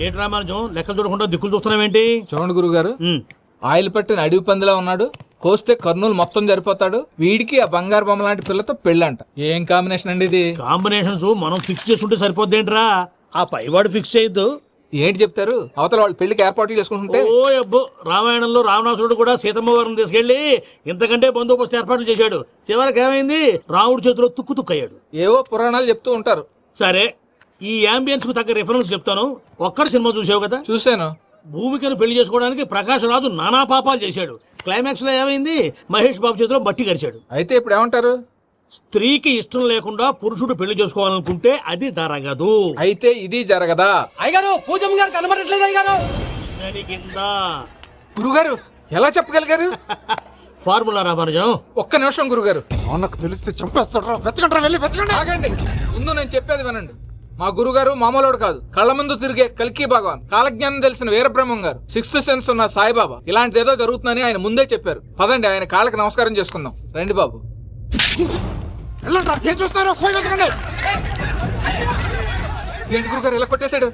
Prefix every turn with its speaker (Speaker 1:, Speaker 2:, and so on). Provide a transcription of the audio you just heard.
Speaker 1: ఏంటి రామానుజం లెక్కలు చూడకుండా దిక్కులు చూస్తున్నావేంటి?
Speaker 2: చూడండి గురుగారు, ఆయిల్ పట్టిన అడవి పందిలా ఉన్నాడు, కోస్తే కర్నూలు మొత్తం జరిపోతాడు, వీడికి ఆ బంగారు బొమ్మ లాంటి పిల్లతో పెళ్ళంట. ఏం కాంబినేషన్ అండి ఇది?
Speaker 1: కాంబినేషన్స్ మనం ఫిక్స్ చేసుకుంటే సరిపోద్దేంట్రా, ఆ పైవాడు ఫిక్స్ చేయొద్దు.
Speaker 2: ఏంటి చెప్తారు? అవతల వాళ్ళు పెళ్లికి ఏర్పాట్లు చేసుకుంటుంటే.
Speaker 1: ఓ అబ్బో, రామాయణంలో రావణాసురుడు కూడా సీతమ్మ వారిని తీసుకెళ్లి ఇంతకంటే బందోబస్తు ఏర్పాట్లు చేశాడు. చివరికి ఏమైంది, రాముడి చేతిలో తుక్కు తుక్కయ్యాడు.
Speaker 2: ఏవో పురాణాలు చెప్తూ ఉంటారు.
Speaker 1: సరే, ఈ యాంబియన్స్ కు తగ్గ రిఫరెన్స్ చెప్తాను. ఒక్కడి సినిమా చూసావు కదా?
Speaker 2: చూశాను.
Speaker 1: భూమికను పెళ్లి చేసుకోవడానికి ప్రకాష్ రాజు నానా పాపాలు చేశాడు. క్లైమాక్స్ లో ఏమైంది, మహేష్ బాబు చేతిలో బట్టి గరిచాడు.
Speaker 2: అయితే ఇప్పుడు ఏమంటారు?
Speaker 1: స్త్రీకి ఇష్టం లేకుండా పురుషుడు పెళ్లి చేసుకోవాలనుకుంటే అది జరగదు.
Speaker 2: అయితే ఇది జరగదా?
Speaker 3: అయ్యగారు పూజమ్మ గారు కనబడట్లేదు అయ్యగారు.
Speaker 1: జరిగిందా?
Speaker 2: గురుగారు ఎలా చెప్పగలిగారు?
Speaker 1: ఫార్ములా రామానుజం.
Speaker 2: ఒక్క నిమిషం గురుగారు.
Speaker 4: నాకు తెలిస్తే చంపేస్తాడు. వెతకండి, వెళ్ళి వెతకండి.
Speaker 2: ఆగండి, ముందు నేను చెప్పేది వినండి. మా గురుగారు మామూలుడు కాదు, కళ్ళ ముందు తిరిగే కల్కి భగవాన్, కాలజ్ఞానం తెలిసిన వీరబ్రహ్మం గారు, సిక్స్త్ సెన్స్ ఉన్న సాయిబాబా. ఇలాంటి ఏదో జరుగుతుందని ఆయన ముందే చెప్పారు. పదండి, ఆయన కాళ్ళకి నమస్కారం చేసుకుందాం. రండి బాబు.
Speaker 4: వెళ్ళండి, ఏం చూస్తారు? పోయి వెతకండి.
Speaker 2: ఏంటి గురుగారు ఇలా కొట్టేశాడు?